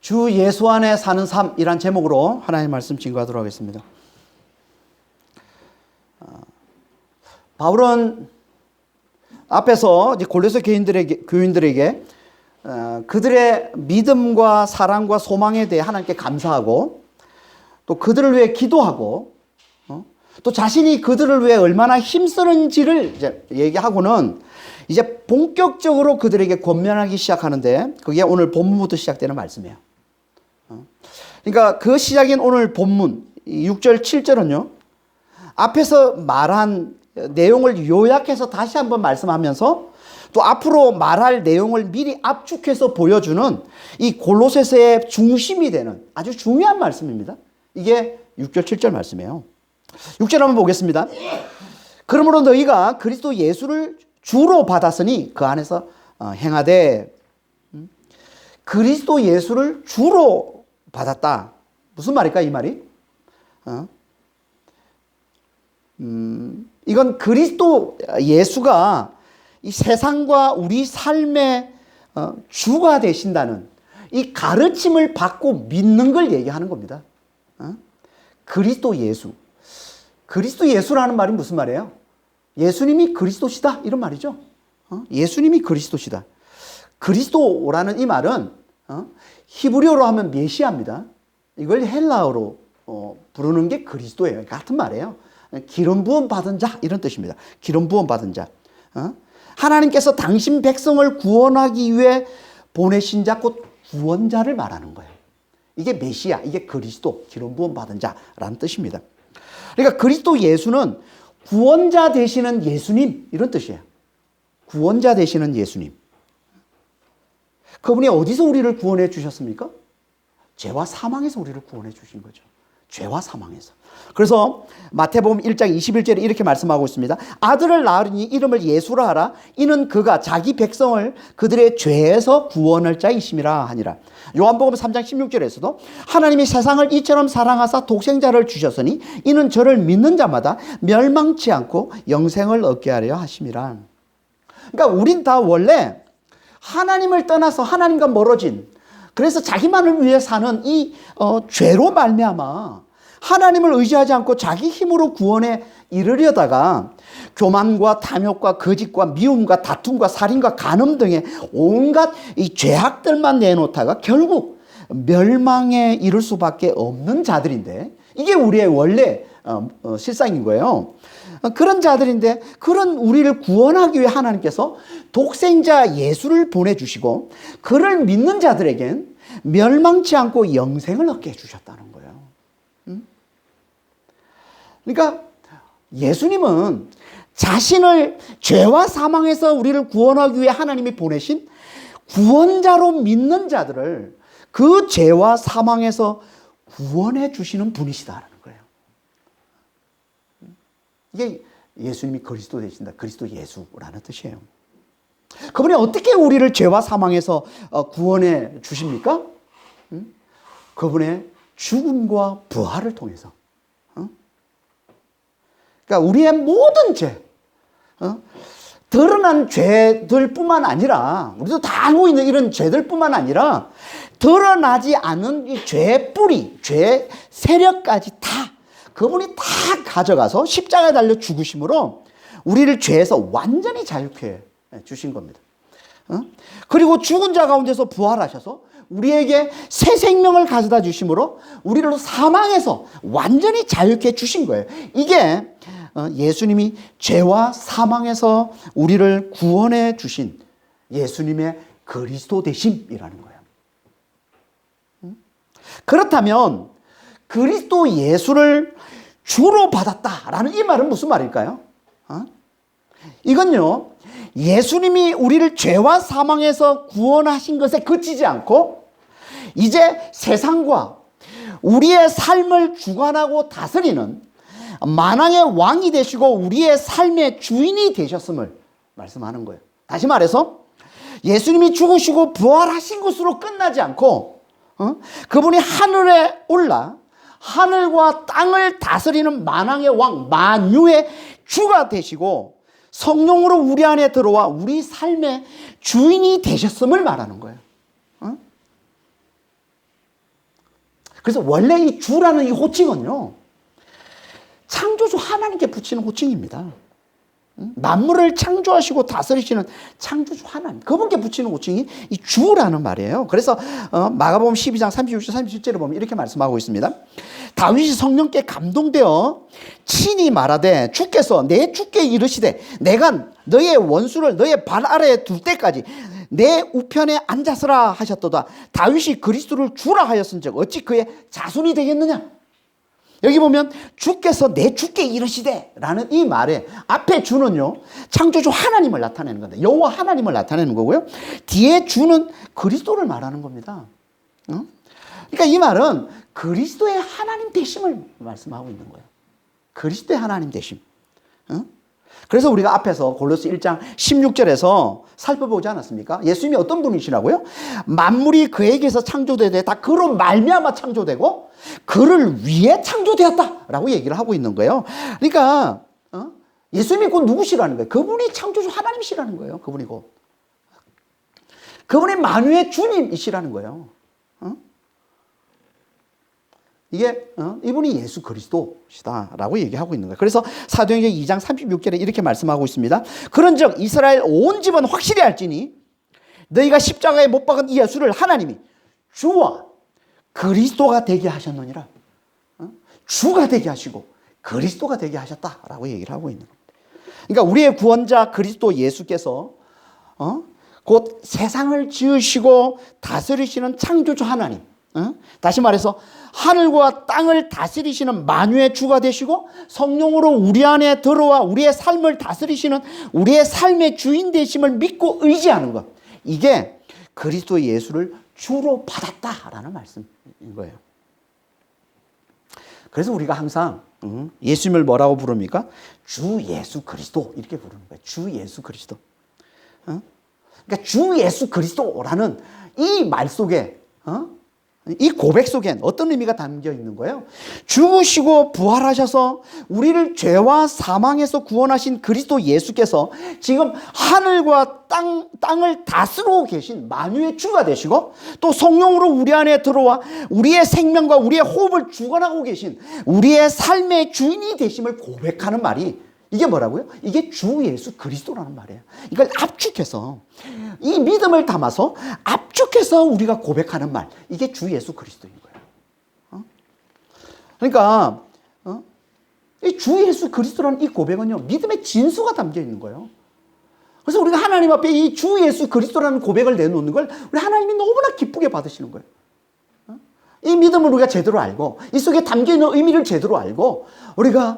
주 예수 안에 사는 삶이란 제목으로 하나님의 말씀 증거하도록 하겠습니다. 바울은 앞에서 이제 골로새 교인들에게 그들의 믿음과 사랑과 소망에 대해 하나님께 감사하고 또 그들을 위해 기도하고 또 자신이 그들을 위해 얼마나 힘쓰는지를 이제 얘기하고는 이제 본격적으로 그들에게 권면하기 시작하는데 그게 오늘 본문부터 시작되는 말씀이에요. 그러니까 그 시작인 오늘 본문 6절 7절은요. 앞에서 말한 내용을 요약해서 다시 한번 말씀하면서 또 앞으로 말할 내용을 미리 압축해서 보여주는 이 골로새서의 중심이 되는 아주 중요한 말씀입니다. 이게 6절 7절 말씀이에요. 6절 한번 보겠습니다. 그러므로 너희가 그리스도 예수를 주로 받았으니 그 안에서 행하되. 그리스도 예수를 주로 받았다. 무슨 말일까 이 말이? 이건 그리스도 예수가 이 세상과 우리 삶의 주가 되신다는 이 가르침을 받고 믿는 걸 얘기하는 겁니다. 그리스도 예수. 그리스도 예수라는 말이 무슨 말이에요? 예수님이 그리스도시다 이런 말이죠. 예수님이 그리스도시다. 그리스도라는 이 말은 히브리어로 하면 메시아입니다. 이걸 헬라어로 부르는 게 그리스도예요. 같은 말이에요. 기름 부음 받은 자 이런 뜻입니다. 기름 부음 받은 자. 하나님께서 당신 백성을 구원하기 위해 보내신 자 곧 구원자를 말하는 거예요. 이게 메시아, 이게 그리스도, 기름 부음 받은 자라는 뜻입니다. 그러니까 그리스도 예수는 구원자 되시는 예수님 이런 뜻이에요. 구원자 되시는 예수님. 그분이 어디서 우리를 구원해 주셨습니까? 죄와 사망에서 우리를 구원해 주신 거죠. 죄와 사망에서. 그래서 마태복음 1장 21절에 이렇게 말씀하고 있습니다. 아들을 낳으니 이름을 예수라 하라. 이는 그가 자기 백성을 그들의 죄에서 구원할 자이심이라 하니라. 요한복음 3장 16절에서도 하나님이 세상을 이처럼 사랑하사 독생자를 주셨으니 이는 저를 믿는 자마다 멸망치 않고 영생을 얻게 하려 하심이라. 그러니까 우린 다 원래 하나님을 떠나서 하나님과 멀어진, 그래서 자기만을 위해 사는 이 죄로 말미암아 하나님을 의지하지 않고 자기 힘으로 구원에 이르려다가 교만과 탐욕과 거짓과 미움과 다툼과 살인과 간음 등의 온갖 이 죄악들만 내놓다가 결국 멸망에 이를 수밖에 없는 자들인데, 이게 우리의 원래 실상인 거예요. 그런 자들인데, 그런 우리를 구원하기 위해 하나님께서 독생자 예수를 보내주시고 그를 믿는 자들에겐 멸망치 않고 영생을 얻게 해주셨다는 거예요. 그러니까 예수님은 자신을 죄와 사망에서 우리를 구원하기 위해 하나님이 보내신 구원자로 믿는 자들을 그 죄와 사망에서 구원해 주시는 분이시다라는 거예요. 이게 예수님이 그리스도 되신다. 그리스도 예수라는 뜻이에요. 그분이 어떻게 우리를 죄와 사망에서 구원해 주십니까? 그분의 죽음과 부활을 통해서. 그러니까 우리의 모든 죄, 드러난 죄들뿐만 아니라, 우리도 다 알고 있는 이런 죄들뿐만 아니라 드러나지 않은 이 죄의 뿌리, 죄의 세력까지 다 그분이 다 가져가서 십자가에 달려 죽으심으로 우리를 죄에서 완전히 자유케 주신 겁니다. 그리고 죽은 자 가운데서 부활하셔서 우리에게 새 생명을 가져다 주심으로 우리를 사망에서 완전히 자유케 주신 거예요. 이게 예수님이 죄와 사망에서 우리를 구원해 주신 예수님의 그리스도 되심이라는 거예요. 그렇다면 그리스도 예수를 주로 받았다라는 이 말은 무슨 말일까요? 이건요, 예수님이 우리를 죄와 사망에서 구원하신 것에 그치지 않고 이제 세상과 우리의 삶을 주관하고 다스리는 만왕의 왕이 되시고 우리의 삶의 주인이 되셨음을 말씀하는 거예요. 다시 말해서 예수님이 죽으시고 부활하신 것으로 끝나지 않고 그분이 하늘에 올라 하늘과 땅을 다스리는 만왕의 왕, 만유의 주가 되시고 성령으로 우리 안에 들어와 우리 삶의 주인이 되셨음을 말하는 거예요. 그래서 원래 이 주라는 이 호칭은요, 창조주 하나님께 붙이는 호칭입니다. 만물을 창조하시고 다스리시는 창조주 하나님, 그분께 붙이는 호칭이 이 주라는 말이에요. 그래서 마가복음 12장 36절 37절을 보면 이렇게 말씀하고 있습니다. 다윗이 성령께 감동되어 친히 말하되 주께서 내 주께 이르시되 내가 너의 원수를 너의 발 아래에 둘 때까지 내 우편에 앉았으라 하셨도다. 다윗이 그리스도를 주라 하였은즉 어찌 그의 자손이 되겠느냐. 여기 보면 주께서 내 주께 이르시되 라는 이 말에 앞에 주는요, 창조주 하나님을 나타내는 건데, 여호와 하나님을 나타내는 거고요, 뒤에 주는 그리스도를 말하는 겁니다. 그러니까 이 말은 그리스도의 하나님 되심을 말씀하고 있는 거예요. 그리스도의 하나님 되심. 그래서 우리가 앞에서 골로새 1장 16절에서 살펴보지 않았습니까? 예수님이 어떤 분이시라고요? 만물이 그에게서 창조되되 다 그로 말미암아 창조되고 그를 위해 창조되었다라고 얘기를 하고 있는 거예요. 그러니까 예수님이 곧 누구시라는 거예요? 그분이 창조주 하나님이시라는 거예요. 그분이 곧. 그분이 만유의 주님이시라는 거예요. 이게 이분이 예수 그리스도시다라고 얘기하고 있는 거예요. 그래서 사도행전 2장 36절에 이렇게 말씀하고 있습니다. 그런즉 이스라엘 온 집은 확실히 알지니 너희가 십자가에 못 박은 이 예수를 하나님이 주와 그리스도가 되게 하셨느니라. 주가 되게 하시고 그리스도가 되게 하셨다라고 얘기를 하고 있는 겁니다. 그러니까 우리의 구원자 그리스도 예수께서 곧 세상을 지으시고 다스리시는 창조주 하나님, 다시 말해서 하늘과 땅을 다스리시는 만유의 주가 되시고 성령으로 우리 안에 들어와 우리의 삶을 다스리시는 우리의 삶의 주인 되심을 믿고 의지하는 것, 이게 그리스도 예수를 주로 받았다라는 말씀인 거예요. 그래서 우리가 항상 예수님을 뭐라고 부릅니까? 주 예수 그리스도 이렇게 부르는 거예요. 주 예수 그리스도. 그러니까 주 예수 그리스도라는 이 말 속에 이 고백 속엔 어떤 의미가 담겨 있는 거예요? 죽으시고 부활하셔서 우리를 죄와 사망에서 구원하신 그리스도 예수께서 지금 하늘과 땅을 다스리고 계신 만유의 주가 되시고 또 성령으로 우리 안에 들어와 우리의 생명과 우리의 호흡을 주관하고 계신 우리의 삶의 주인이 되심을 고백하는 말이, 이게 뭐라고요? 이게 주 예수 그리스도라는 말이에요. 이걸 압축해서 이 믿음을 담아서 압축해서 우리가 고백하는 말, 이게 주 예수 그리스도인 거예요. 그러니까 이 주 예수 그리스도라는 이 고백은요, 믿음의 진수가 담겨 있는 거예요. 그래서 우리가 하나님 앞에 이 주 예수 그리스도라는 고백을 내놓는 걸 우리 하나님이 너무나 기쁘게 받으시는 거예요. 이 믿음을 우리가 제대로 알고 이 속에 담겨있는 의미를 제대로 알고 우리가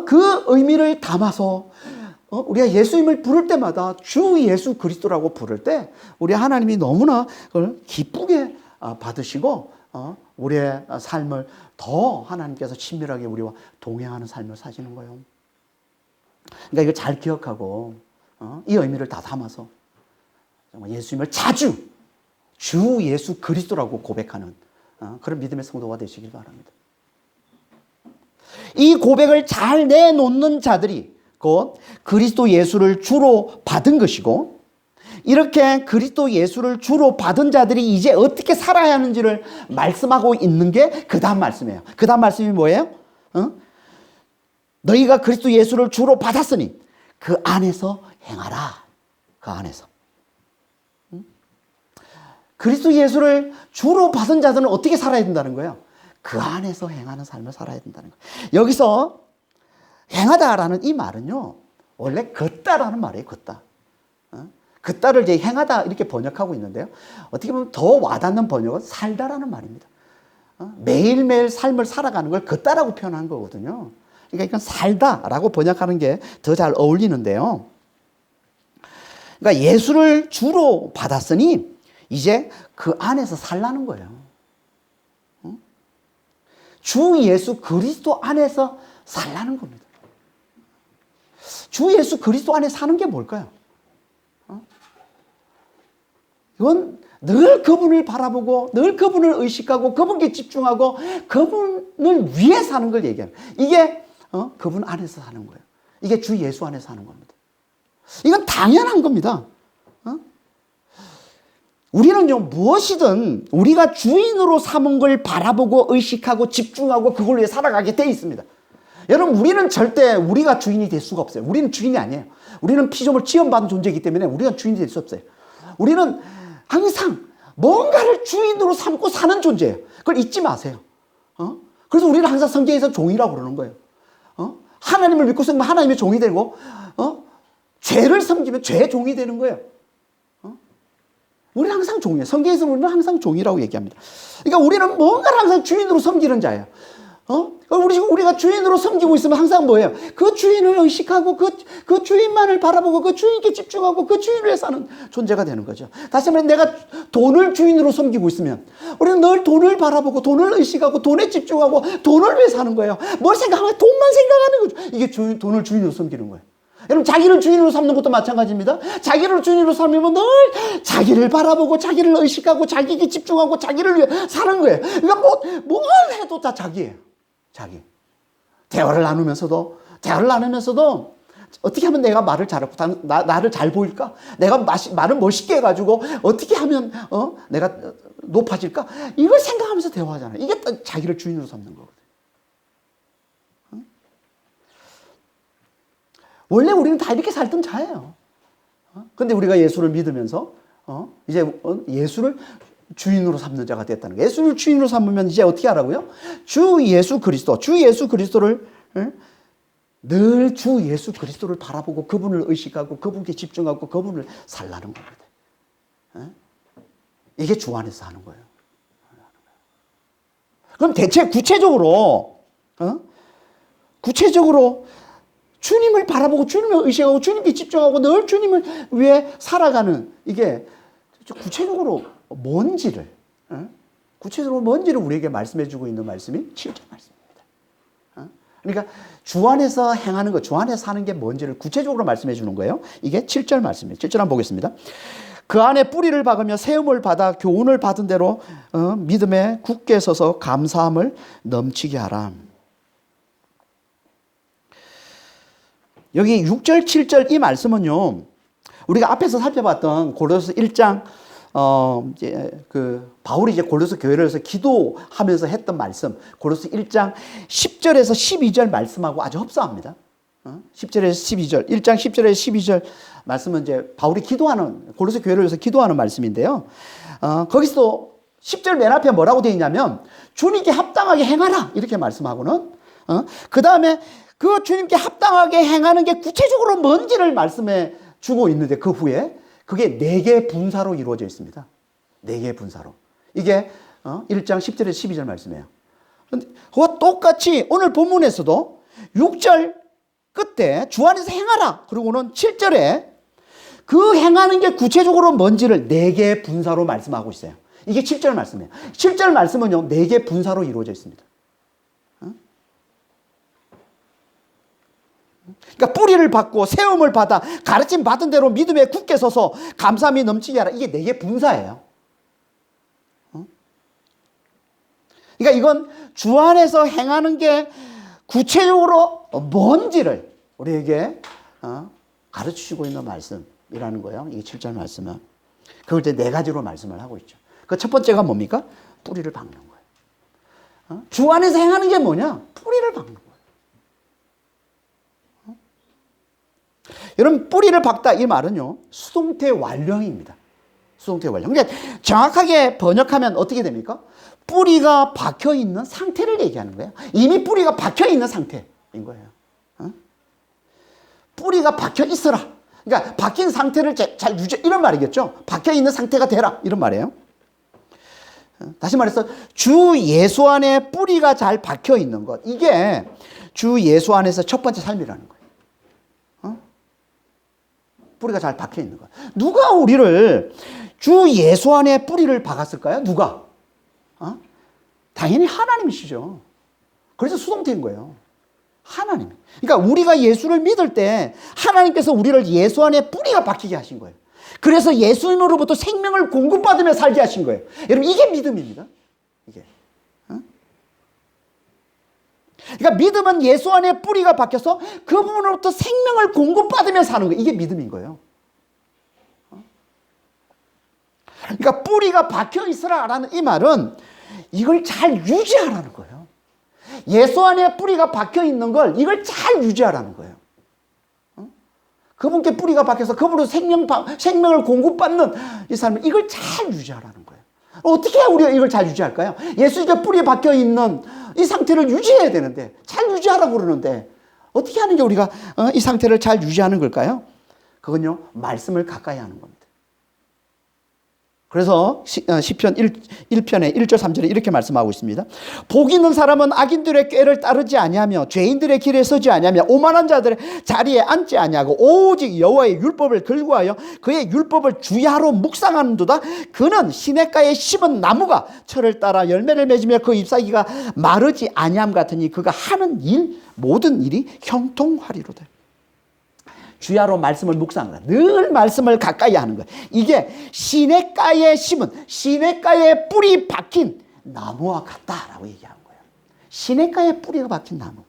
그 의미를 담아서 우리가 예수님을 부를 때마다 주 예수 그리스도라고 부를 때 우리 하나님이 너무나 그걸 기쁘게 받으시고 우리의 삶을 더 하나님께서 친밀하게 우리와 동행하는 삶을 사시는 거예요. 그러니까 이걸 잘 기억하고 이 의미를 다 담아서 정말 예수님을 자주 주 예수 그리스도라고 고백하는 그런 믿음의 성도가 되시길 바랍니다. 이 고백을 잘 내놓는 자들이 곧 그리스도 예수를 주로 받은 것이고, 이렇게 그리스도 예수를 주로 받은 자들이 이제 어떻게 살아야 하는지를 말씀하고 있는 게 그 다음 말씀이에요. 그 다음 말씀이 뭐예요? 너희가 그리스도 예수를 주로 받았으니 그 안에서 행하라. 그 안에서. 그리스도 예수를 주로 받은 자들은 어떻게 살아야 된다는 거예요? 그 안에서 행하는 삶을 살아야 된다는 거예요. 여기서 행하다라는 이 말은요, 원래 걷다라는 말이에요. 걷다. 걷다를 이제 행하다 이렇게 번역하고 있는데요, 어떻게 보면 더 와닿는 번역은 살다라는 말입니다. 매일매일 삶을 살아가는 걸 걷다라고 표현한 거거든요. 그러니까 이건 살다라고 번역하는 게 더 잘 어울리는데요. 그러니까 예수를 주로 받았으니 이제 그 안에서 살라는 거예요. 주 예수 그리스도 안에서 살라는 겁니다. 주 예수 그리스도 안에 사는 게 뭘까요? 이건 늘 그분을 바라보고 늘 그분을 의식하고 그분께 집중하고 그분을 위해 사는 걸 얘기해요. 이게 그분 안에서 사는 거예요. 이게 주 예수 안에서 사는 겁니다. 이건 당연한 겁니다. 우리는요, 무엇이든 우리가 주인으로 삼은 걸 바라보고 의식하고 집중하고 그걸 위해 살아가게 돼 있습니다. 여러분, 우리는 절대 우리가 주인이 될 수가 없어요. 우리는 주인이 아니에요. 우리는 피조물 지원받은 존재이기 때문에 우리가 주인이 될 수 없어요. 우리는 항상 뭔가를 주인으로 삼고 사는 존재예요. 그걸 잊지 마세요. 그래서 우리는 항상 성경에서 종이라고 그러는 거예요. 하나님을 믿고 섬기면 하나님의 종이 되고, 죄를 섬기면 죄의 종이 되는 거예요. 우리는 항상 종이에요. 성경에서 우리는 항상 종이라고 얘기합니다. 그러니까 우리는 뭔가를 항상 주인으로 섬기는 자예요. 우리가 주인으로 섬기고 있으면 항상 뭐예요? 그 주인을 의식하고 그 주인만을 바라보고 그 주인께 집중하고 그 주인을 위해 사는 존재가 되는 거죠. 다시 말해, 내가 돈을 주인으로 섬기고 있으면 우리는 늘 돈을 바라보고 돈을 의식하고 돈에 집중하고 돈을 위해 사는 거예요. 뭘 생각하면 돈만 생각하는 거죠. 이게 돈을 주인으로 섬기는 거예요. 여러분, 자기를 주인으로 삼는 것도 마찬가지입니다. 자기를 주인으로 삼으면 늘 자기를 바라보고 자기를 의식하고 자기에게 집중하고 자기를 위해 사는 거예요. 그러니까 뭘 해도 다 자기예요. 자기. 대화를 나누면서도 어떻게 하면 내가 말을 잘하고 나를 잘 보일까? 내가 말을 멋있게 해가지고 어떻게 하면 내가 높아질까? 이걸 생각하면서 대화하잖아요. 이게 자기를 주인으로 삼는 거거든요. 원래 우리는 다 이렇게 살던 자예요. 근데 우리가 예수를 믿으면서 이제 예수를 주인으로 삼는 자가 됐다는 거예요. 예수를 주인으로 삼으면 이제 어떻게 하라고요? 주 예수 그리스도를 늘 주 예수 그리스도를 바라보고 그분을 의식하고 그분께 집중하고 그분을 살라는 겁니다. 이게 주 안에서 하는 거예요. 그럼 대체 구체적으로 주님을 바라보고 주님을 의식하고 주님께 집중하고 늘 주님을 위해 살아가는, 이게 구체적으로 뭔지를 우리에게 말씀해 주고 있는 말씀이 7절 말씀입니다. 그러니까 주 안에서 행하는 것, 주 안에서 사는 게 뭔지를 구체적으로 말씀해 주는 거예요. 이게 7절 말씀입니다. 7절 한번 보겠습니다. 그 안에 뿌리를 박으며 세움을 받아 교훈을 받은 대로 믿음에 굳게 서서 감사함을 넘치게 하라. 여기 6절, 7절 이 말씀은요, 우리가 앞에서 살펴봤던 고린도서 1장, 바울이 이제 고린도서 교회에서 기도하면서 했던 말씀, 고린도서 1장 10절에서 12절 말씀하고 아주 흡사합니다. 10절에서 12절, 1장 10절에서 12절 말씀은 이제 바울이 고린도서 교회를 위해서 기도하는 말씀인데요. 거기서 10절 맨 앞에 뭐라고 되어 있냐면, 주님께 합당하게 행하라, 이렇게 말씀하고는, 그 다음에 그 주님께 합당하게 행하는 게 구체적으로 뭔지를 말씀해 주고 있는데, 그 후에 그게 4개 분사로 이루어져 있습니다. 4개 분사로. 이게 1장 10절에서 12절 말씀이에요. 그와 똑같이 오늘 본문에서도 6절 끝에 주 안에서 행하라, 그리고는 7절에 그 행하는 게 구체적으로 뭔지를 4개 분사로 말씀하고 있어요. 이게 7절 말씀이에요. 7절 말씀은요, 4개 분사로 이루어져 있습니다. 그러니까 뿌리를 받고 세움을 받아 가르침 받은 대로 믿음에 굳게 서서 감사함이 넘치게 하라. 이게 4개 분사예요. 그러니까 이건 주 안에서 행하는 게 구체적으로 뭔지를 우리에게 가르치시고 있는 말씀이라는 거예요. 이게 7절 말씀은. 그걸 이제 4가지로 말씀을 하고 있죠. 그 첫 번째가 뭡니까? 뿌리를 박는 거예요. 주 안에서 행하는 게 뭐냐? 뿌리를 박는 거예요. 여러분, 뿌리를 박다 이 말은요, 수동태 완령입니다. 수동태 완령. 그러니까 정확하게 번역하면 어떻게 됩니까? 뿌리가 박혀 있는 상태를 얘기하는 거예요. 이미 뿌리가 박혀 있는 상태인 거예요. 뿌리가 박혀 있어라. 그러니까 박힌 상태를 잘 유지, 이런 말이겠죠. 박혀 있는 상태가 되라, 이런 말이에요. 다시 말해서 주 예수 안에 뿌리가 잘 박혀 있는 것, 이게 주 예수 안에서 첫 번째 삶이라는 거예요. 뿌리가 잘 박혀 있는 것. 누가 우리를 주 예수 안에 뿌리를 박았을까요? 누가? 당연히 하나님이시죠. 그래서 수동태인 거예요. 하나님. 그러니까 우리가 예수를 믿을 때 하나님께서 우리를 예수 안에 뿌리가 박히게 하신 거예요. 그래서 예수님으로부터 생명을 공급받으며 살게 하신 거예요. 여러분, 이게 믿음입니다. 이게. 그러니까 믿음은 예수 안에 뿌리가 박혀서 그분으로부터 생명을 공급받으며 사는 거예요. 이게 믿음인 거예요. 그러니까 뿌리가 박혀 있으라라는 이 말은 이걸 잘 유지하라는 거예요. 예수 안에 뿌리가 박혀 있는 걸 이걸 잘 유지하라는 거예요. 그분께 뿌리가 박혀서 그분으로 생명을 공급받는 이 삶을 이걸 잘 유지하라는 거예요. 어떻게 해야 우리가 이걸 잘 유지할까요? 예수님께 뿌리에 박혀 있는 이 상태를 유지해야 되는데, 잘 유지하라고 그러는데 어떻게 하는 게 우리가 이 상태를 잘 유지하는 걸까요? 그건요, 말씀을 가까이 하는 겁니다. 그래서 시편 1편에 1절 3절에 이렇게 말씀하고 있습니다. 복 있는 사람은 악인들의 꾀를 따르지 아니하며 죄인들의 길에 서지 아니하며 오만한 자들의 자리에 앉지 아니하고 오직 여호와의 율법을 근거하여 그의 율법을 주야로 묵상하는도다. 그는 시냇가에 심은 나무가 철을 따라 열매를 맺으며 그 잎사귀가 마르지 아니함 같으니 그가 하는 일 모든 일이 형통하리로다. 주야로 말씀을 묵상하라. 늘 말씀을 가까이 하는 거예요. 이게 시냇가에 심은, 시냇가에 뿌리 박힌 나무와 같다라고 얘기하는 거예요. 시냇가에 뿌리가 박힌 나무.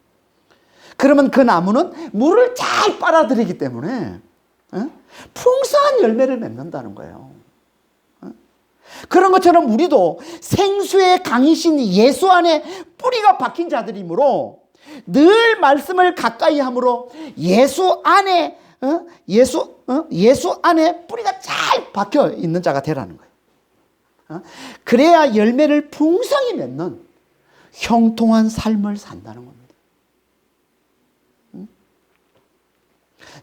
그러면 그 나무는 물을 잘 빨아들이기 때문에 풍성한 열매를 맺는다는 거예요. 그런 것처럼 우리도 생수의 강이신 예수 안에 뿌리가 박힌 자들이므로 늘 말씀을 가까이 함으로 예수 안에 뿌리가 잘 박혀 있는 자가 되라는 거예요. 그래야 열매를 풍성히 맺는 형통한 삶을 산다는 겁니다.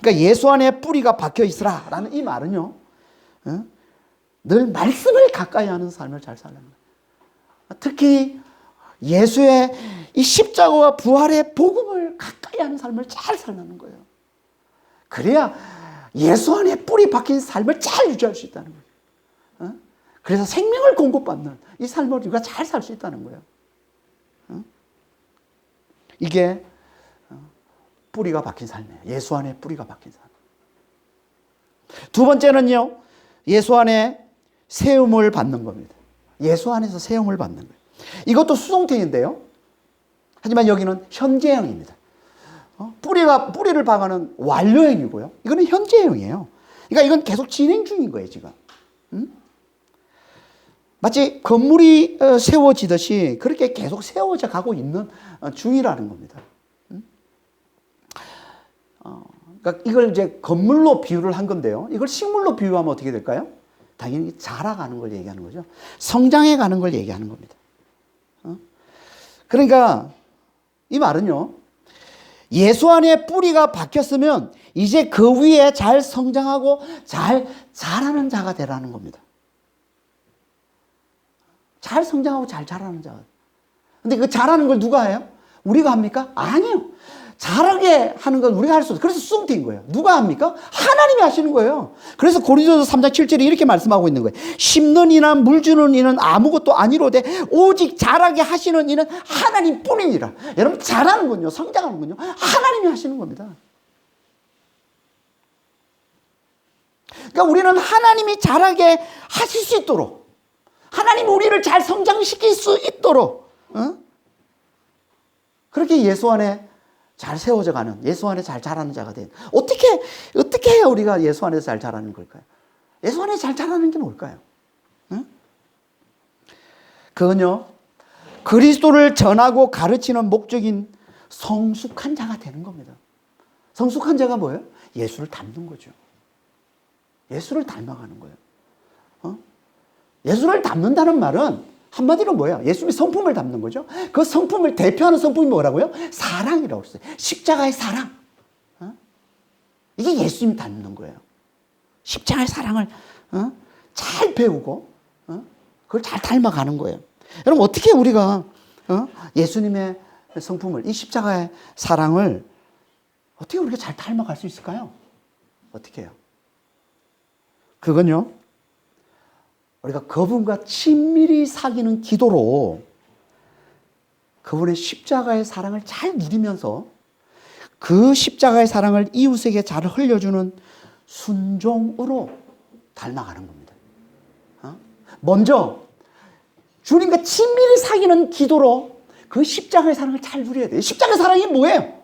그러니까 예수 안에 뿌리가 박혀 있으라라는 이 말은요, 늘 말씀을 가까이 하는 삶을 잘 살라는 거예요. 특히 예수의 이 십자가와 부활의 복음을 가까이 하는 삶을 잘 살라는 거예요. 그래야 예수 안에 뿌리 박힌 삶을 잘 유지할 수 있다는 거예요. 그래서 생명을 공급받는 이 삶을 우리가 잘 살 수 있다는 거예요. 이게 뿌리가 박힌 삶이에요. 예수 안에 뿌리가 박힌 삶. 두 번째는요, 예수 안에 세움을 받는 겁니다. 예수 안에서 세움을 받는 거예요. 이것도 수동태인데요. 하지만 여기는 현재형입니다. 뿌리를 박아는 완료형이고요. 이거는 현재형이에요. 그러니까 이건 계속 진행 중인 거예요, 지금. 마치 건물이 세워지듯이 그렇게 계속 세워져 가고 있는 중이라는 겁니다. 그러니까 이걸 이제 건물로 비유를 한 건데요. 이걸 식물로 비유하면 어떻게 될까요? 당연히 자라가는 걸 얘기하는 거죠. 성장해 가는 걸 얘기하는 겁니다. 그러니까 이 말은요, 예수 안에 뿌리가 박혔으면 이제 그 위에 잘 성장하고 잘 자라는 자가 되라는 겁니다. 잘 성장하고 잘 자라는 자가. 근데 그 자라는 걸 누가 해요? 우리가 합니까? 아니요. 자라게 하는 건 우리가 할 수 없어요. 그래서 수동태인 거예요. 누가 합니까? 하나님이 하시는 거예요. 그래서 고린도서 3장 7절에 이렇게 말씀하고 있는 거예요. 심는 이나 물 주는 이는 아무것도 아니로되 오직 자라게 하시는 이는 하나님 뿐이니라. 여러분, 자라는군요, 성장하는군요, 하나님이 하시는 겁니다. 그러니까 우리는 하나님이 자라게 하실 수 있도록, 하나님이 우리를 잘 성장시킬 수 있도록 그렇게 예수 안에 잘 세워져 가는, 예수 안에 잘 자라는 자가 된. 어떻게 해야 우리가 예수 안에서 잘 자라는 걸까요? 예수 안에 잘 자라는 게 뭘까요? 그건요, 그리스도를 전하고 가르치는 목적인 성숙한 자가 되는 겁니다. 성숙한 자가 뭐예요? 예수를 닮는 거죠. 예수를 닮아가는 거예요. 예수를 닮는다는 말은 한마디로 뭐예요? 예수님의 성품을 담는 거죠. 그 성품을 대표하는 성품이 뭐라고요? 사랑이라고 했어요. 십자가의 사랑. 이게 예수님 닮는 거예요. 십자가의 사랑을 잘 배우고 그걸 잘 닮아가는 거예요. 여러분, 어떻게 우리가 예수님의 성품을, 이 십자가의 사랑을 어떻게 우리가 잘 닮아갈 수 있을까요? 어떻게 해요? 그건요, 우리가 그분과 친밀히 사귀는 기도로 그분의 십자가의 사랑을 잘 누리면서 그 십자가의 사랑을 이웃에게 잘 흘려주는 순종으로 닮아가는 겁니다. 먼저 주님과 친밀히 사귀는 기도로 그 십자가의 사랑을 잘 누려야 돼요. 십자가의 사랑이 뭐예요?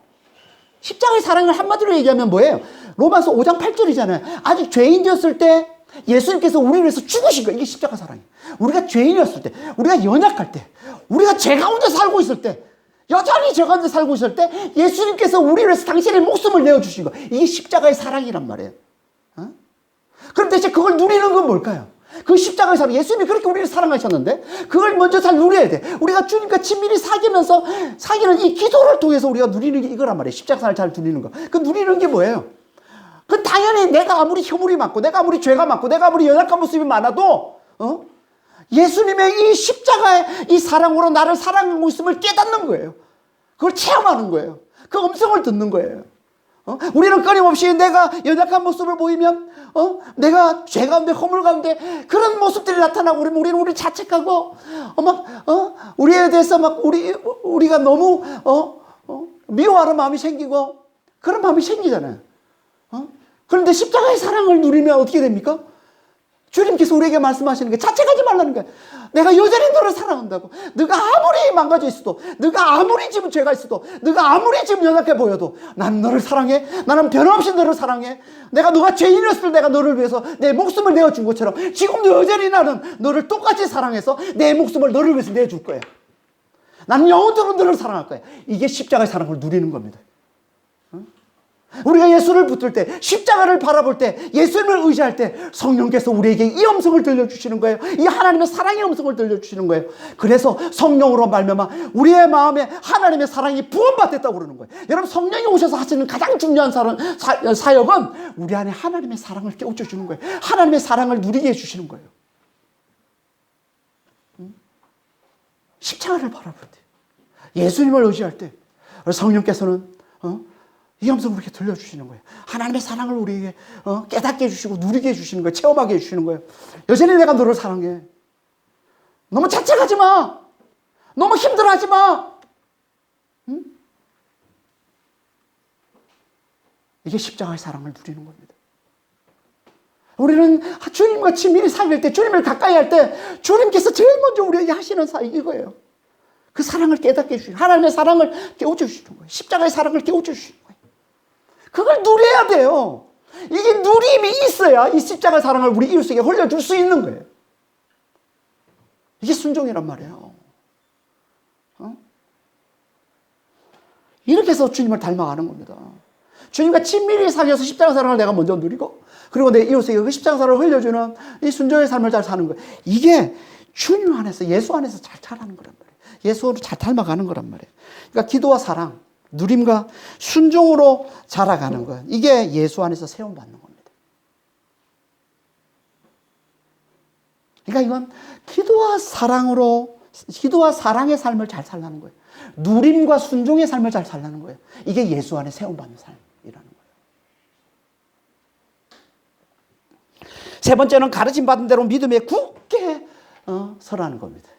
십자가의 사랑을 한마디로 얘기하면 뭐예요? 로마서 5장 8절이잖아요. 아직 죄인 되었을 때 예수님께서 우리를 위해서 죽으신 거예요. 이게 십자가 사랑이에요. 우리가 죄인이었을 때, 우리가 연약할 때, 우리가 죄 가운데 살고 있을 때, 여전히 죄 가운데 살고 있을 때 예수님께서 우리를 위해서 당신의 목숨을 내어주신 거. 이게 십자가의 사랑이란 말이에요. 그럼 대체 그걸 누리는 건 뭘까요? 그 십자가의 사랑, 예수님이 그렇게 우리를 사랑하셨는데 그걸 먼저 잘 누려야 돼. 우리가 주님과 친밀히 사귀는 이 기도를 통해서 우리가 누리는 게 이거란 말이에요. 십자가를 잘 누리는 거. 그 누리는 게 뭐예요? 그 당연히 내가 아무리 허물이 많고 내가 아무리 죄가 많고 내가 아무리 연약한 모습이 많아도 예수님의 이 십자가의 이 사랑으로 나를 사랑하고 있음을 깨닫는 거예요. 그걸 체험하는 거예요. 그 음성을 듣는 거예요. 우리는 끊임없이 내가 연약한 모습을 보이면 내가 죄 가운데 허물 가운데 그런 모습들이 나타나고 우리는 우리 자책하고 우리에 대해서 막 우리가 너무 미워하는 마음이 생기고 그런 마음이 생기잖아요. 그런데 십자가의 사랑을 누리면 어떻게 됩니까? 주님께서 우리에게 말씀하시는 게 자책하지 말라는 거예요. 내가 여전히 너를 사랑한다고. 네가 아무리 망가져 있어도, 네가 아무리 지금 죄가 있어도, 네가 아무리 지금 연약해 보여도 난 너를 사랑해. 나는 변함없이 너를 사랑해. 너가 죄인이었을 때 내가 너를 위해서 내 목숨을 내어준 것처럼 지금도 여전히 나는 너를 똑같이 사랑해서 내 목숨을 너를 위해서 내줄 거야. 나는 영원토록 너를 사랑할 거야. 이게 십자가의 사랑을 누리는 겁니다. 우리가 예수를 붙들 때, 십자가를 바라볼 때, 예수님을 의지할 때 성령께서 우리에게 이 음성을 들려주시는 거예요. 이 하나님의 사랑의 음성을 들려주시는 거예요. 그래서 성령으로 말미암아 우리의 마음에 하나님의 사랑이 부음받았다고 그러는 거예요. 여러분, 성령이 오셔서 하시는 가장 중요한 사역은 우리 안에 하나님의 사랑을 깨우쳐주는 거예요. 하나님의 사랑을 누리게 해주시는 거예요. 십자가를 바라볼 때, 예수님을 의지할 때 성령께서는 이 음성을 우리에게 들려주시는 거예요. 하나님의 사랑을 우리에게 깨닫게 해주시고 누리게 해주시는 거예요. 체험하게 해주시는 거예요. 여전히 내가 너를 사랑해. 너무 자책하지 마. 너무 힘들어하지 마. 응? 이게 십자가의 사랑을 누리는 겁니다. 우리는 주님과 친밀히 사귈 때, 주님을 가까이 할 때 주님께서 제일 먼저 우리에게 하시는 사역 이거예요. 그 사랑을 깨닫게 해주시는, 하나님의 사랑을 깨우쳐주시는 거예요. 십자가의 사랑을 깨우쳐주시는 거예요. 그걸 누려야 돼요. 이게 누림이 있어야 이 십자가 사랑을 우리 이웃에게 흘려줄 수 있는 거예요. 이게 순종이란 말이에요. 이렇게 해서 주님을 닮아가는 겁니다. 주님과 친밀히 사귀어서 십자가 사랑을 내가 먼저 누리고, 그리고 내 이웃에게 그 십자가 사랑을 흘려주는 이 순종의 삶을 잘 사는 거예요. 이게 주님 안에서, 예수 안에서 잘 자라는 거란 말이에요. 예수를 잘 닮아가는 거란 말이에요. 그러니까 기도와 사랑, 누림과 순종으로 자라가는 것, 이게 예수 안에서 세움받는 겁니다. 그러니까 이건 기도와 사랑의 삶을 잘 살라는 거예요. 누림과 순종의 삶을 잘 살라는 거예요. 이게 예수 안에 세움받는 삶이라는 거예요. 세 번째는 가르침 받은 대로 믿음에 굳게 서라는 겁니다.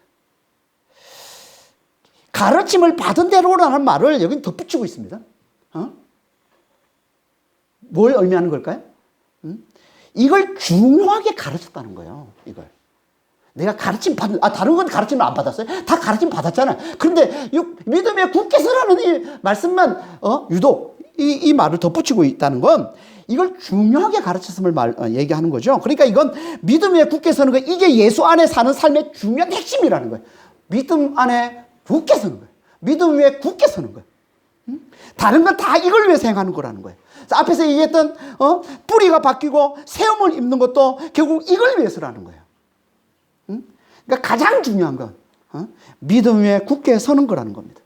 가르침을 받은 대로라는 말을 여기 덧붙이고 있습니다. 뭘 의미하는 걸까요? 이걸 중요하게 가르쳤다는 거예요. 이걸. 내가 다른 건 가르침을 안 받았어요? 다 가르침 받았잖아요. 그런데 믿음에 굳게 서라는 이 말씀만 유독 이 말을 덧붙이고 있다는 건 이걸 중요하게 가르쳤음을 얘기하는 거죠. 그러니까 이건 믿음에 굳게 서는 거, 이게 예수 안에 사는 삶의 중요한 핵심이라는 거예요. 믿음 안에 굳게 서는 거예요. 믿음 위에 굳게 서는 거예요. 다른 건 다 이걸 위해서 행하는 거라는 거예요. 앞에서 얘기했던 뿌리가 바뀌고 세움을 입는 것도 결국 이걸 위해서라는 거예요. 그러니까 가장 중요한 건 믿음 위에 굳게 서는 거라는 겁니다.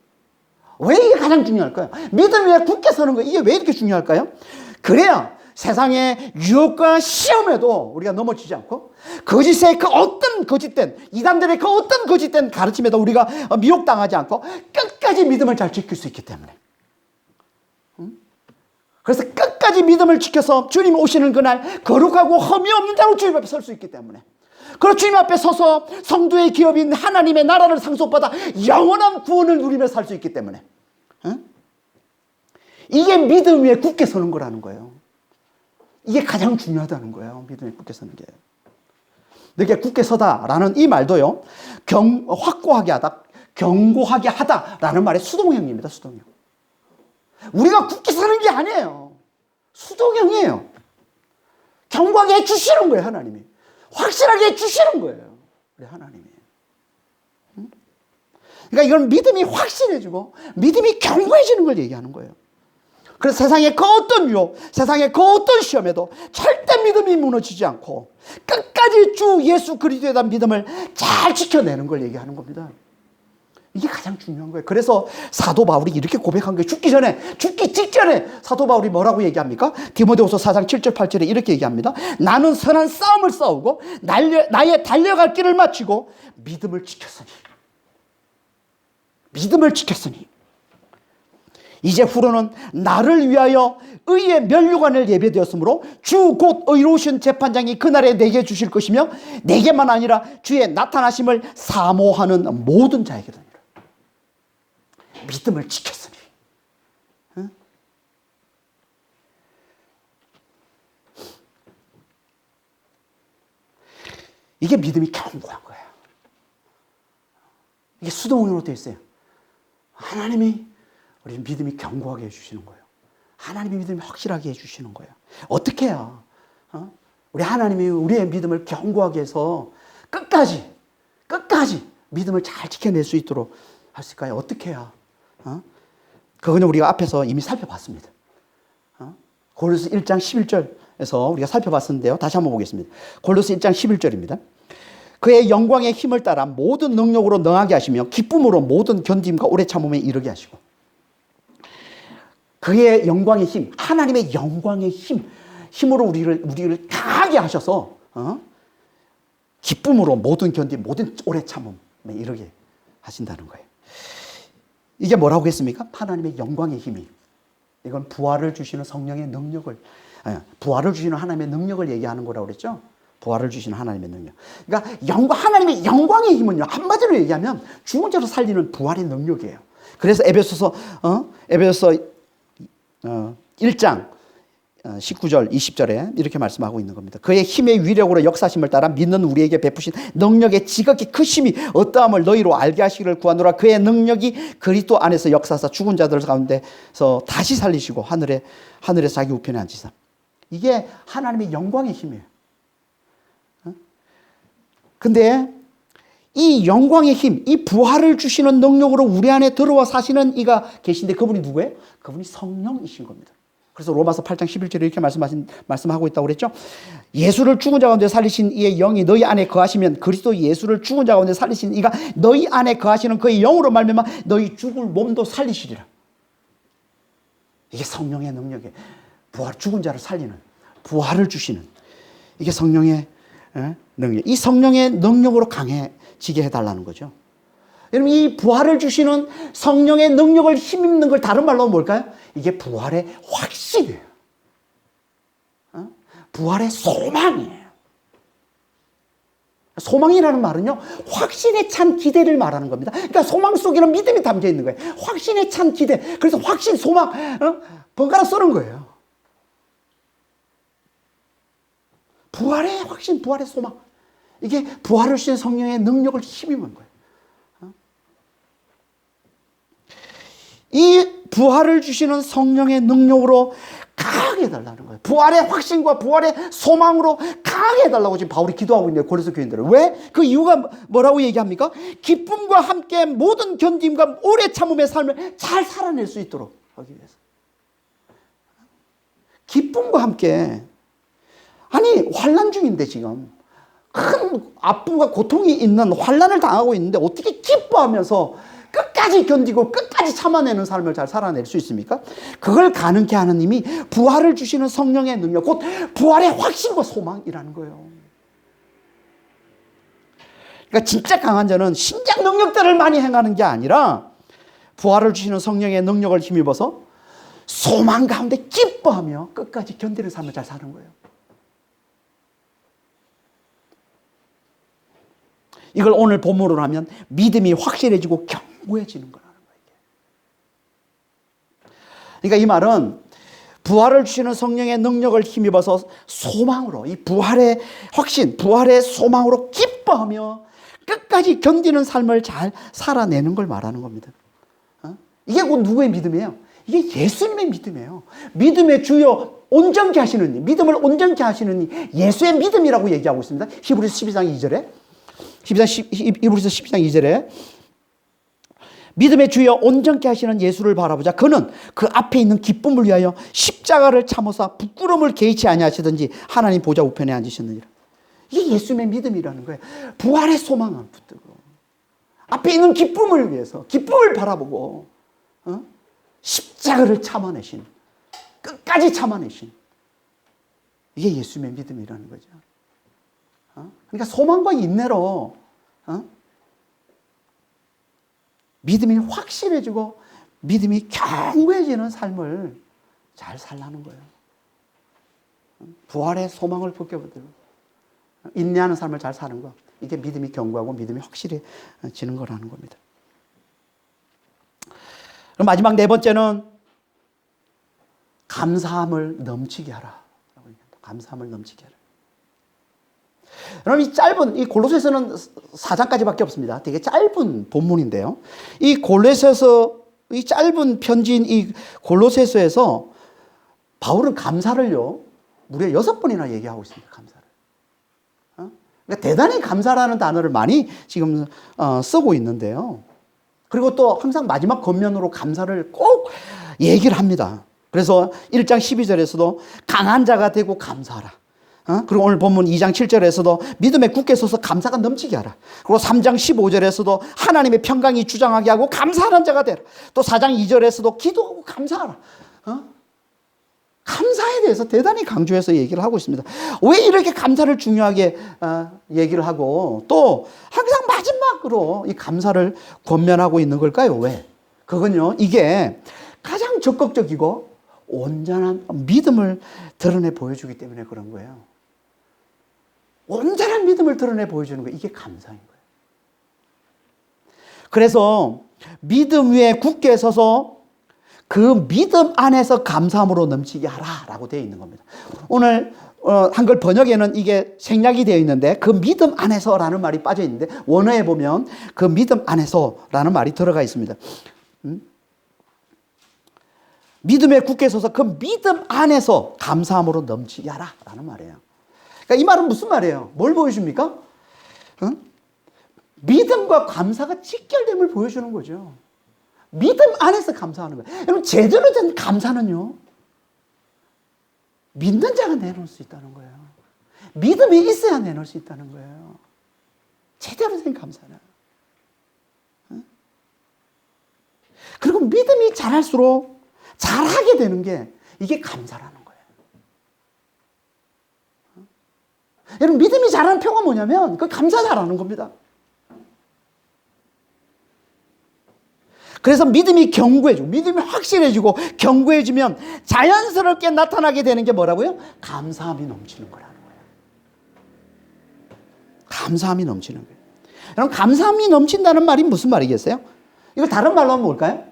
왜 이게 가장 중요할까요? 믿음 위에 굳게 서는 거, 이게 왜 이렇게 중요할까요? 그래야 세상의 유혹과 시험에도 우리가 넘어지지 않고, 거짓의 그 어떤 거짓된, 이단들의 그 어떤 거짓된 가르침에도 우리가 미혹당하지 않고 끝까지 믿음을 잘 지킬 수 있기 때문에. 그래서 끝까지 믿음을 지켜서 주님 오시는 그날 거룩하고 흠이 없는 자로 주님 앞에 설 수 있기 때문에. 그리고 주님 앞에 서서 성도의 기업인 하나님의 나라를 상속받아 영원한 구원을 누리며 살 수 있기 때문에. 이게 믿음 위에 굳게 서는 거라는 거예요. 이게 가장 중요하다는 거예요. 믿음에 굳게 서는 게. 이렇게 굳게 서다라는 이 말도요, 확고하게 하다, 견고하게 하다라는 말의 수동형입니다. 수동형. 우리가 굳게 서는 게 아니에요. 수동형이에요. 견고하게 해주시는 거예요, 하나님이. 확실하게 해주시는 거예요, 우리 하나님이. 그러니까 이건 믿음이 확실해지고 믿음이 견고해지는 걸 얘기하는 거예요. 그래서 세상의 그 어떤 유혹, 세상의 그 어떤 시험에도 절대 믿음이 무너지지 않고 끝까지 주 예수 그리스도에 대한 믿음을 잘 지켜내는 걸 얘기하는 겁니다. 이게 가장 중요한 거예요. 그래서 사도 바울이 이렇게 고백한 거예요. 죽기 전에, 죽기 직전에 사도 바울이 뭐라고 얘기합니까? 디모데후서 4장 7절 8절에 이렇게 얘기합니다. 나는 선한 싸움을 싸우고 나의 달려갈 길을 마치고 믿음을 지켰으니 이제 후로는 나를 위하여 의의 면류관을 예배되었으므로 주 곧 의로우신 재판장이 그날에 내게 주실 것이며 내게만 아니라 주의 나타나심을 사모하는 모든 자에게 되니라. 믿음을 지켰으니. 응? 이게 믿음이 견고한 거예요. 이게 수동으로 되어 있어요. 하나님이 우리 믿음이 견고하게 해주시는 거예요. 하나님의 믿음이 확실하게 해주시는 거예요. 어떻게 해야 우리 하나님이 우리의 믿음을 견고하게 해서 끝까지 믿음을 잘 지켜낼 수 있도록 하실까요? 어떻게 해야? 그거는 우리가 앞에서 이미 살펴봤습니다. 골로새 1장 11절에서 우리가 살펴봤었는데요. 다시 한번 보겠습니다. 골로새 1장 11절입니다. 그의 영광의 힘을 따라 모든 능력으로 능하게 하시며 기쁨으로 모든 견딤과 오래 참음에 이르게 하시고. 그의 영광의 힘, 하나님의 영광의 힘으로 우리를 강하게 하셔서 기쁨으로 모든 견딤, 모든 오래 참음에 이르게 하신다는 거예요. 이게 뭐라고 했습니까? 하나님의 영광의 힘이. 이건 부활을 주시는 성령의 능력을, 부활을 주시는 하나님의 능력을 얘기하는 거라고 그랬죠? 부활을 주시는 하나님의 능력. 그러니까 하나님의 영광의 힘은요, 한마디로 얘기하면 죽은 자로 살리는 부활의 능력이에요. 그래서 에베소서 1장 19절 20절에 이렇게 말씀하고 있는 겁니다. 그의 힘의 위력으로 역사심을 따라 믿는 우리에게 베푸신 능력의 지극히 크심이 어떠함을 너희로 알게 하시기를 구하노라. 그의 능력이 그리스도 안에서 역사하사 죽은 자들 가운데서 다시 살리시고 하늘에 자기 우편에 앉히사. 이게 하나님의 영광의 힘이에요. 근데 이 영광의 힘, 이 부활을 주시는 능력으로 우리 안에 들어와 사시는 이가 계신데 그분이 누구예요? 그분이 성령이신 겁니다. 그래서 로마서 8장 11절에 이렇게 말씀하고 있다고 그랬죠. 예수를 죽은 자 가운데 살리신 이의 영이 너희 안에 거하시면 그리스도 예수를 죽은 자 가운데 살리신 이가 너희 안에 거하시는 그의 영으로 말미암아 너희 죽을 몸도 살리시리라. 이게 성령의 능력이에요. 죽은 자를 살리는, 부활을 주시는, 이게 성령의 능력. 이 성령의 능력으로 강해지게 해달라는 거죠. 여러분, 이 부활을 주시는 성령의 능력을 힘입는 걸 다른 말로 하면 뭘까요? 이게 부활의 확신이에요. 부활의 소망이에요. 소망이라는 말은요, 확신에 찬 기대를 말하는 겁니다. 그러니까 소망 속에는 믿음이 담겨 있는 거예요. 확신에 찬 기대. 그래서 확신, 소망, 번갈아 쓰는 거예요. 부활의 확신, 부활의 소망. 이게 부활을 주신 성령의 능력을 힘입는 거예요. 이 부활을 주시는 성령의 능력으로 강하게 해달라는 거예요. 부활의 확신과 부활의 소망으로 강하게 해달라고 지금 바울이 기도하고 있는데, 고린도 교인들은. 왜? 그 이유가 뭐라고 얘기합니까? 기쁨과 함께 모든 견딤과 오래 참음의 삶을 잘 살아낼 수 있도록 하기 위해서. 기쁨과 함께. 아니, 환난 중인데 지금 큰 아픔과 고통이 있는, 환난을 당하고 있는데 어떻게 기뻐하면서 끝까지 견디고 끝까지 참아내는 삶을 잘 살아낼 수 있습니까? 그걸 가능케 하는 힘이 부활을 주시는 성령의 능력, 곧 부활의 확신과 소망이라는 거예요. 그러니까 진짜 강한 자는 신장 능력들을 많이 행하는 게 아니라 부활을 주시는 성령의 능력을 힘입어서 소망 가운데 기뻐하며 끝까지 견디는 삶을 잘 사는 거예요. 이걸 오늘 본문으로 하면 믿음이 확실해지고 견고해지는 거라는 거예요. 그러니까 이 말은 부활을 주시는 성령의 능력을 힘입어서 소망으로, 이 부활의 확신, 부활의 소망으로 기뻐하며 끝까지 견디는 삶을 잘 살아내는 걸 말하는 겁니다. 이게 곧 누구의 믿음이에요? 이게 예수님의 믿음이에요. 믿음의 주요 온전케 하시는 이, 믿음을 온전케 하시는 이 예수의 믿음이라고 얘기하고 있습니다. 히브리서 12장 2절에. 히브리서 12장 2절에 믿음의 주여 온전케 하시는 예수를 바라보자. 그는 그 앞에 있는 기쁨을 위하여 십자가를 참으사 부끄러움을 개의치 아니하시든지 하나님 보좌 우편에 앉으셨느니라. 이게 예수님의 믿음이라는 거예요. 부활의 소망을 붙들고 앞에 있는 기쁨을 위해서 기쁨을 바라보고 십자가를 참아내신, 끝까지 참아내신, 이게 예수님의 믿음이라는 거죠. 그러니까 소망과 인내로 믿음이 확실해지고 믿음이 견고해지는 삶을 잘 살라는 거예요. 부활의 소망을 붙들고 인내하는 삶을 잘 사는 거, 이게 믿음이 견고하고 믿음이 확실해지는 거라는 겁니다. 그럼 마지막 네 번째는 감사함을 넘치게 하라. 감사함을 넘치게 하라. 여러분, 이 짧은, 이 골로새서는 4장까지밖에 없습니다. 되게 짧은 본문인데요. 이 골로새서, 이 짧은 편지인 이 골로새서에서 바울은 감사를요, 무려 6번이나 얘기하고 있습니다. 감사를. 그러니까 대단히 감사라는 단어를 많이 지금 쓰고 있는데요. 그리고 또 항상 마지막 겉면으로 감사를 꼭 얘기를 합니다. 그래서 1장 12절에서도 강한 자가 되고 감사하라. 그리고 오늘 본문 2장 7절에서도 믿음에 굳게 서서 감사가 넘치게 하라. 그리고 3장 15절에서도 하나님의 평강이 주장하게 하고 감사하는 자가 되라. 또 4장 2절에서도 기도하고 감사하라. 감사에 대해서 대단히 강조해서 얘기를 하고 있습니다. 왜 이렇게 감사를 중요하게 얘기를 하고 또 항상 마지막으로 이 감사를 권면하고 있는 걸까요? 왜? 그건요, 이게 가장 적극적이고 온전한 믿음을 드러내 보여주기 때문에 그런 거예요. 온전한 믿음을 드러내 보여주는 거예요. 이게 감사인 거예요. 그래서 믿음 위에 굳게 서서 그 믿음 안에서 감사함으로 넘치게 하라라고 되어 있는 겁니다. 오늘 한글 번역에는 이게 생략이 되어 있는데 그 믿음 안에서라는 말이 빠져 있는데 원어에 보면 그 믿음 안에서라는 말이 들어가 있습니다. 믿음에 굳게 서서 그 믿음 안에서 감사함으로 넘치게 하라라는 말이에요. 그러니까 이 말은 무슨 말이에요? 뭘 보여줍니까? 믿음과 감사가 직결됨을 보여주는 거죠. 믿음 안에서 감사하는 거예요. 여러분, 제대로 된 감사는요, 믿는 자가 내놓을 수 있다는 거예요. 믿음이 있어야 내놓을 수 있다는 거예요. 제대로 된 감사는. 그리고 믿음이 자랄수록 잘하게 되는 게 이게 감사라는 거예요. 여러분, 믿음이 자라는 표가 뭐냐면 그 감사 잘하는 겁니다. 그래서 믿음이 견고해지고 믿음이 확실해지고 견고해지면 자연스럽게 나타나게 되는 게 뭐라고요? 감사함이 넘치는 거라는 거예요. 감사함이 넘치는 거예요. 여러분, 감사함이 넘친다는 말이 무슨 말이겠어요? 이걸 다른 말로 하면 뭘까요?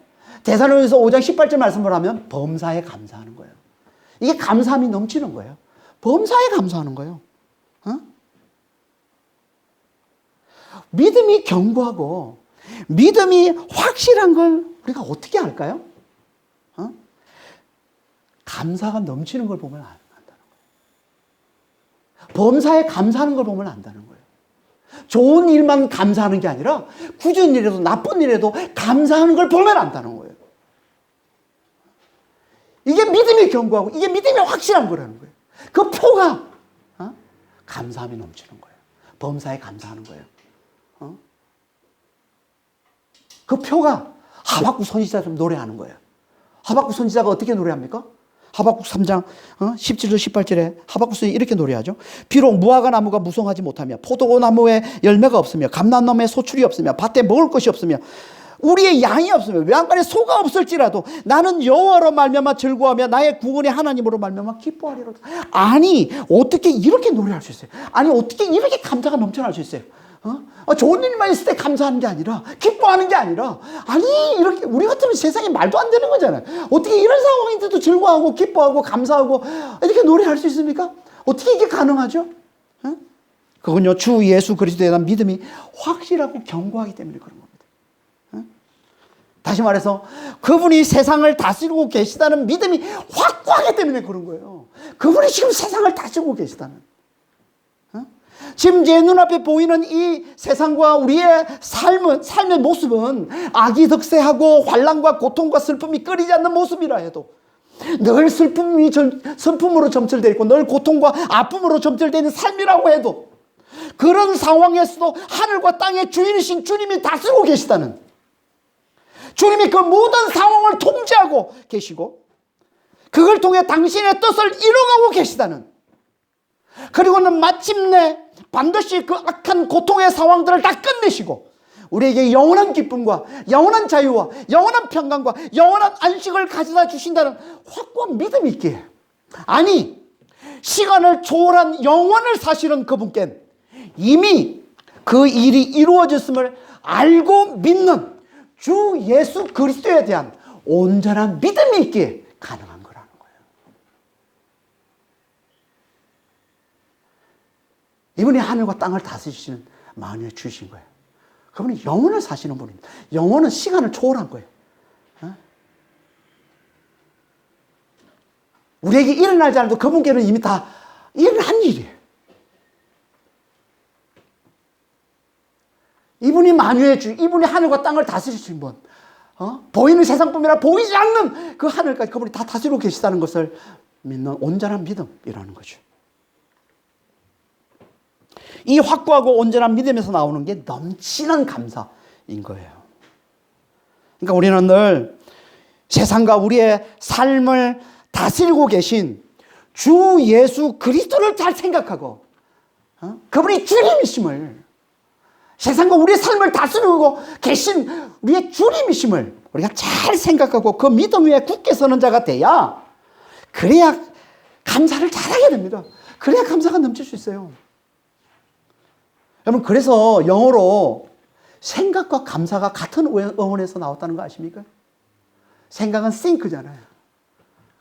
데살로니가서 5장 18절 말씀을 하면 범사에 감사하는 거예요. 이게 감사함이 넘치는 거예요. 범사에 감사하는 거예요. 믿음이 견고하고 믿음이 확실한 걸 우리가 어떻게 할까요? 감사가 넘치는 걸 보면 안다는 거예요. 범사에 감사하는 걸 보면 안다는 거예요. 좋은 일만 감사하는 게 아니라 굳은 일에도 나쁜 일에도 감사하는 걸 보면 안다는 거예요. 이게 믿음이 견고하고 이게 믿음이 확실한 거라는 거예요. 그 표가 감사함이 넘치는 거예요. 범사에 감사하는 거예요. 그 표가 하박국 선지자처럼 노래하는 거예요. 하박국 선지자가 어떻게 노래합니까? 하박국 3장 17절 18절에 하박국 선지자 이렇게 노래하죠. 비록 무화과 나무가 무성하지 못하며 포도나무에 열매가 없으며 감람나무에 소출이 없으며 밭에 먹을 것이 없으며 우리의 양이 없으며 외양간에 소가 없을지라도 나는 여호와로 말미암아 즐거워하며 나의 구원의 하나님으로 말미암아 기뻐하리로다. 아니, 어떻게 이렇게 노래할 수 있어요? 아니, 어떻게 이렇게 감사가 넘쳐날 수 있어요? 좋은 일만 있을 때 감사하는 게 아니라, 기뻐하는 게 아니라, 아니, 이렇게, 우리 같으면 세상에 말도 안 되는 거잖아요. 어떻게 이런 상황인데도 즐거워하고, 기뻐하고, 감사하고, 이렇게 노래할 수 있습니까? 어떻게 이게 가능하죠? 그건요, 주 예수 그리스도에 대한 믿음이 확실하고 견고하기 때문에 그런 겁니다. 다시 말해서 그분이 세상을 다스리고 계시다는 믿음이 확고하기 때문에 그런 거예요. 그분이 지금 세상을 다스리고 계시다는. 지금 제 눈앞에 보이는 이 세상과 우리의 삶의 모습은 악이 득세하고 환난과 고통과 슬픔이 끊이지 않는 모습이라 해도, 늘 슬픔으로 점철되어 있고 늘 고통과 아픔으로 점철되어 있는 삶이라고 해도, 그런 상황에서도 하늘과 땅의 주인이신 주님이 다스리고 계시다는, 주님이 그 모든 상황을 통제하고 계시고 그걸 통해 당신의 뜻을 이루어가고 계시다는, 그리고는 마침내 반드시 그 악한 고통의 상황들을 다 끝내시고 우리에게 영원한 기쁨과 영원한 자유와 영원한 평강과 영원한 안식을 가져다 주신다는 확고한 믿음이 있기에, 아니 시간을 초월한 영원을 사시는 그분께 이미 그 일이 이루어졌음을 알고 믿는 주 예수 그리스도에 대한 온전한 믿음이 있기에 가능한 거라는 거예요. 이분이 하늘과 땅을 다스리시는 만유에 주신 거예요. 그분이 영원을 사시는 분입니다. 영원은 시간을 초월한 거예요. 우리에게 일어나지 않아도 그분께는 이미 다 일어난 일이에요. 이분이 만유의 주, 이분이 하늘과 땅을 다스리신 분, 보이는 세상뿐만 아니라 보이지 않는 그 하늘까지 그분이 다 다스리고 계시다는 것을 믿는 온전한 믿음이라는 거죠. 이 확고하고 온전한 믿음에서 나오는 게 넘치는 감사인 거예요. 그러니까 우리는 늘 세상과 우리의 삶을 다스리고 계신 주 예수 그리스도를 잘 생각하고, 그분이 주님이심을, 세상과 우리의 삶을 다스리고 계신 우리의 주님이심을 우리가 잘 생각하고 그 믿음 위에 굳게 서는 자가 돼야, 그래야 감사를 잘하게 됩니다. 그래야 감사가 넘칠 수 있어요. 여러분, 그래서 영어로 생각과 감사가 같은 어원에서 나왔다는 거 아십니까? 생각은 think잖아요.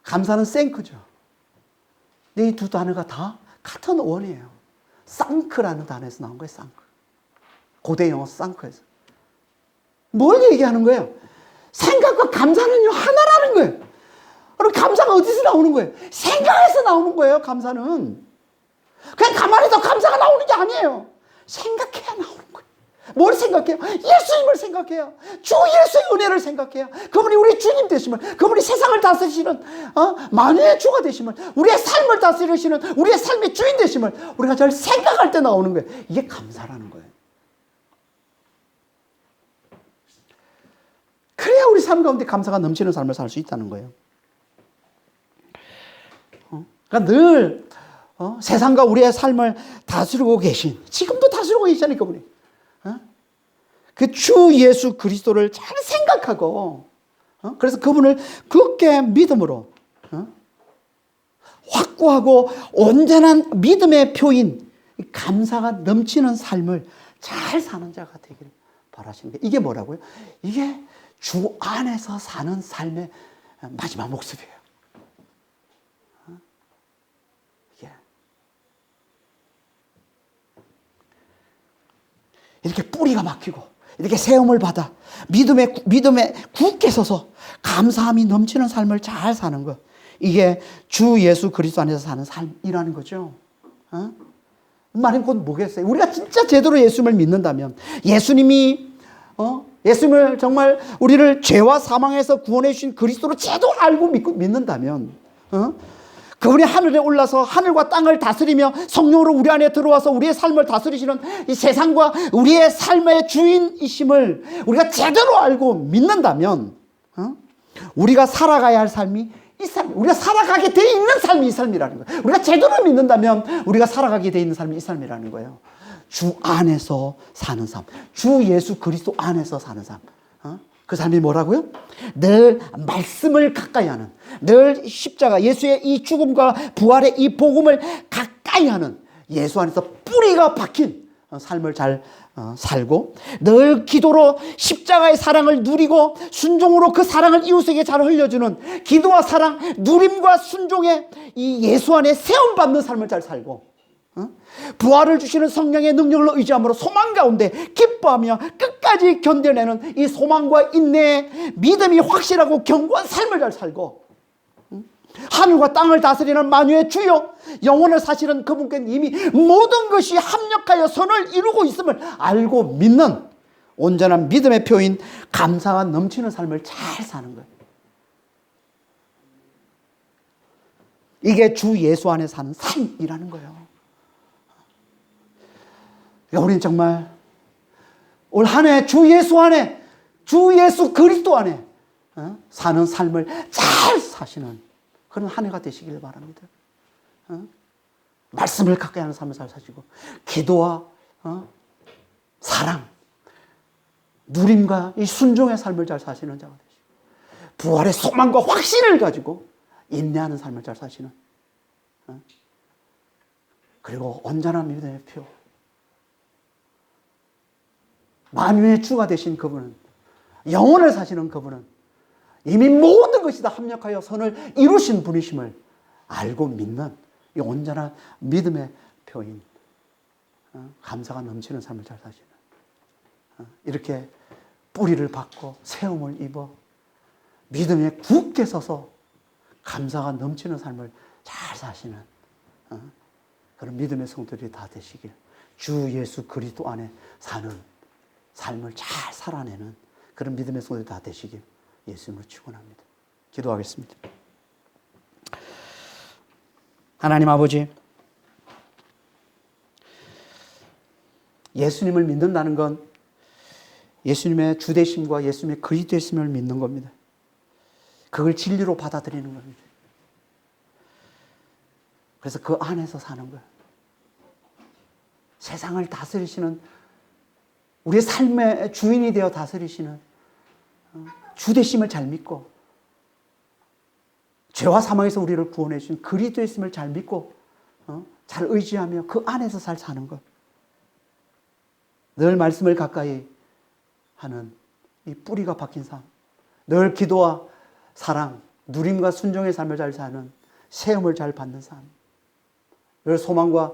감사는 thank죠. 이 두 단어가 다 같은 어원이에요. thank라는 단어에서 나온 거예요. thank. 고대 영어 thank에서. 뭘 얘기하는 거예요? 생각과 감사는요, 하나라는 거예요. 그럼 감사가 어디서 나오는 거예요? 생각에서 나오는 거예요, 감사는. 그냥 가만히 있어도 감사가 나오는 게 아니에요. 생각해야 나오는 거예요. 뭘 생각해요? 예수님을 생각해요. 주 예수의 은혜를 생각해요. 그분이 우리 주님 되심을, 그분이 세상을 다스리시는 만유의 주가 되심을, 우리의 삶을 다스리시는 우리의 삶의 주인 되심을 우리가 잘 생각할 때 나오는 거예요. 이게 감사라는 거예요. 그래야 우리 삶 가운데 감사가 넘치는 삶을 살 수 있다는 거예요. 그러니까 늘 세상과 우리의 삶을 다스리고 계신, 지금도 다스리고 계시잖아요, 그분이. 그 주 예수 그리스도를 잘 생각하고, 그래서 그분을 굳게 믿음으로, 확고하고 온전한 믿음의 표인, 감사가 넘치는 삶을 잘 사는 자가 되기를 바라시는 게, 이게 뭐라고요? 이게 주 안에서 사는 삶의 마지막 모습이에요. 이렇게 뿌리가 막히고 이렇게 세움을 받아 믿음에 굳게 서서 감사함이 넘치는 삶을 잘 사는 것, 이게 주 예수 그리스도 안에서 사는 삶이라는 거죠. 말은 곧 뭐겠어요? 우리가 진짜 제대로 예수님을 믿는다면, 예수님을 정말 우리를 죄와 사망에서 구원해 주신 그리스도로 제대로 알고 믿는다면, 그분이 하늘에 올라서 하늘과 땅을 다스리며 성령으로 우리 안에 들어와서 우리의 삶을 다스리시는 이 세상과 우리의 삶의 주인이심을 우리가 제대로 알고 믿는다면, 우리가 살아가야 할 삶이 이 삶, 우리가 살아가게 돼 있는 삶이 이 삶이라는 거예요. 우리가 제대로 믿는다면 우리가 살아가게 돼 있는 삶이 이 삶이라는 거예요. 주 안에서 사는 삶, 주 예수 그리스도 안에서 사는 삶. 그 삶이 뭐라고요? 늘 말씀을 가까이 하는, 늘 십자가, 예수의 이 죽음과 부활의 이 복음을 가까이 하는, 예수 안에서 뿌리가 박힌 삶을 잘 살고, 늘 기도로 십자가의 사랑을 누리고 순종으로 그 사랑을 이웃에게 잘 흘려주는 기도와 사랑, 누림과 순종의 이 예수 안에 세움받는 삶을 잘 살고, 부활을 주시는 성령의 능력을 의지함으로 소망 가운데 기뻐하며 끝까지 견뎌내는 이 소망과 인내의 믿음이 확실하고 견고한 삶을 잘 살고, 하늘과 땅을 다스리는 만유의 주여, 영혼을 사시는 그분께는 이미 모든 것이 합력하여 선을 이루고 있음을 알고 믿는 온전한 믿음의 표인 감사가 넘치는 삶을 잘 사는 거예요. 이게 주 예수 안에 사는 삶이라는 거예요. 그러니까 우리는 정말 올 한 해 주 예수 안에, 주 예수 그리스도 안에 사는 삶을 잘 사시는 그런 한 해가 되시길 바랍니다. 말씀을 가까이 하는 삶을 잘 사시고, 기도와 사랑, 누림과 이 순종의 삶을 잘 사시는 자가 되시고, 부활의 소망과 확신을 가지고 인내하는 삶을 잘 사시는, 그리고 온전한 믿음의 표, 만유의 주가 되신 그분은, 영혼을 사시는 그분은 이미 모든 것이 다 합력하여 선을 이루신 분이심을 알고 믿는 이 온전한 믿음의 표인 감사가 넘치는 삶을 잘 사시는, 이렇게 뿌리를 받고 세움을 입어 믿음에 굳게 서서 감사가 넘치는 삶을 잘 사시는 그런 믿음의 성도들이 다 되시길, 주 예수 그리스도 안에 사는 삶을 잘 살아내는 그런 믿음의 성도들이 다 되시길 예수님으로 축원합니다. 기도하겠습니다. 하나님 아버지, 예수님을 믿는다는 건 예수님의 주되심과 예수님의 그리스도이심을 믿는 겁니다. 그걸 진리로 받아들이는 겁니다. 그래서 그 안에서 사는 거예요. 세상을 다스리시는, 우리의 삶의 주인이 되어 다스리시는 주되심을 잘 믿고, 죄와 사망에서 우리를 구원해 주신 그리스도이심을 잘 믿고 잘 의지하며 그 안에서 잘 사는 것, 늘 말씀을 가까이 하는 이 뿌리가 박힌 삶, 늘 기도와 사랑, 누림과 순종의 삶을 잘 사는, 세움을 잘 받는 삶, 늘 소망과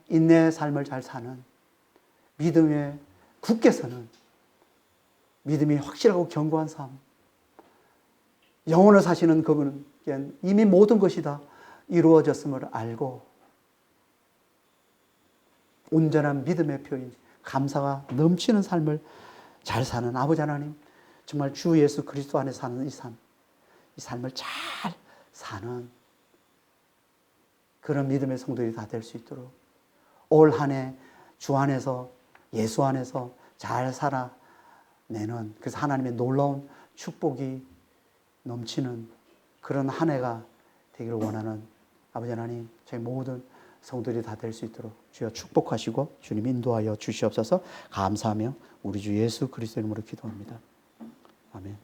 인내의 삶을 잘 사는, 믿음에 굳게 서는, 믿음이 확실하고 견고한 삶, 영혼을 사시는 그분은 이미 모든 것이 다 이루어졌음을 알고 온전한 믿음의 표인 감사가 넘치는 삶을 잘 사는 아버지 하나님, 정말 주 예수 그리스도 안에 사는 이 삶, 이 삶을 잘 사는 그런 믿음의 성도들이 다 될 수 있도록 올 한 해 주 안에서, 예수 안에서 잘 살아내는, 그래서 하나님의 놀라운 축복이 넘치는 그런 한 해가 되기를 원하는 아버지 하나님, 저희 모든 성도들이 다 될 수 있도록 주여 축복하시고 주님 인도하여 주시옵소서. 감사하며 우리 주 예수 그리스도 이름으로 기도합니다. 아멘.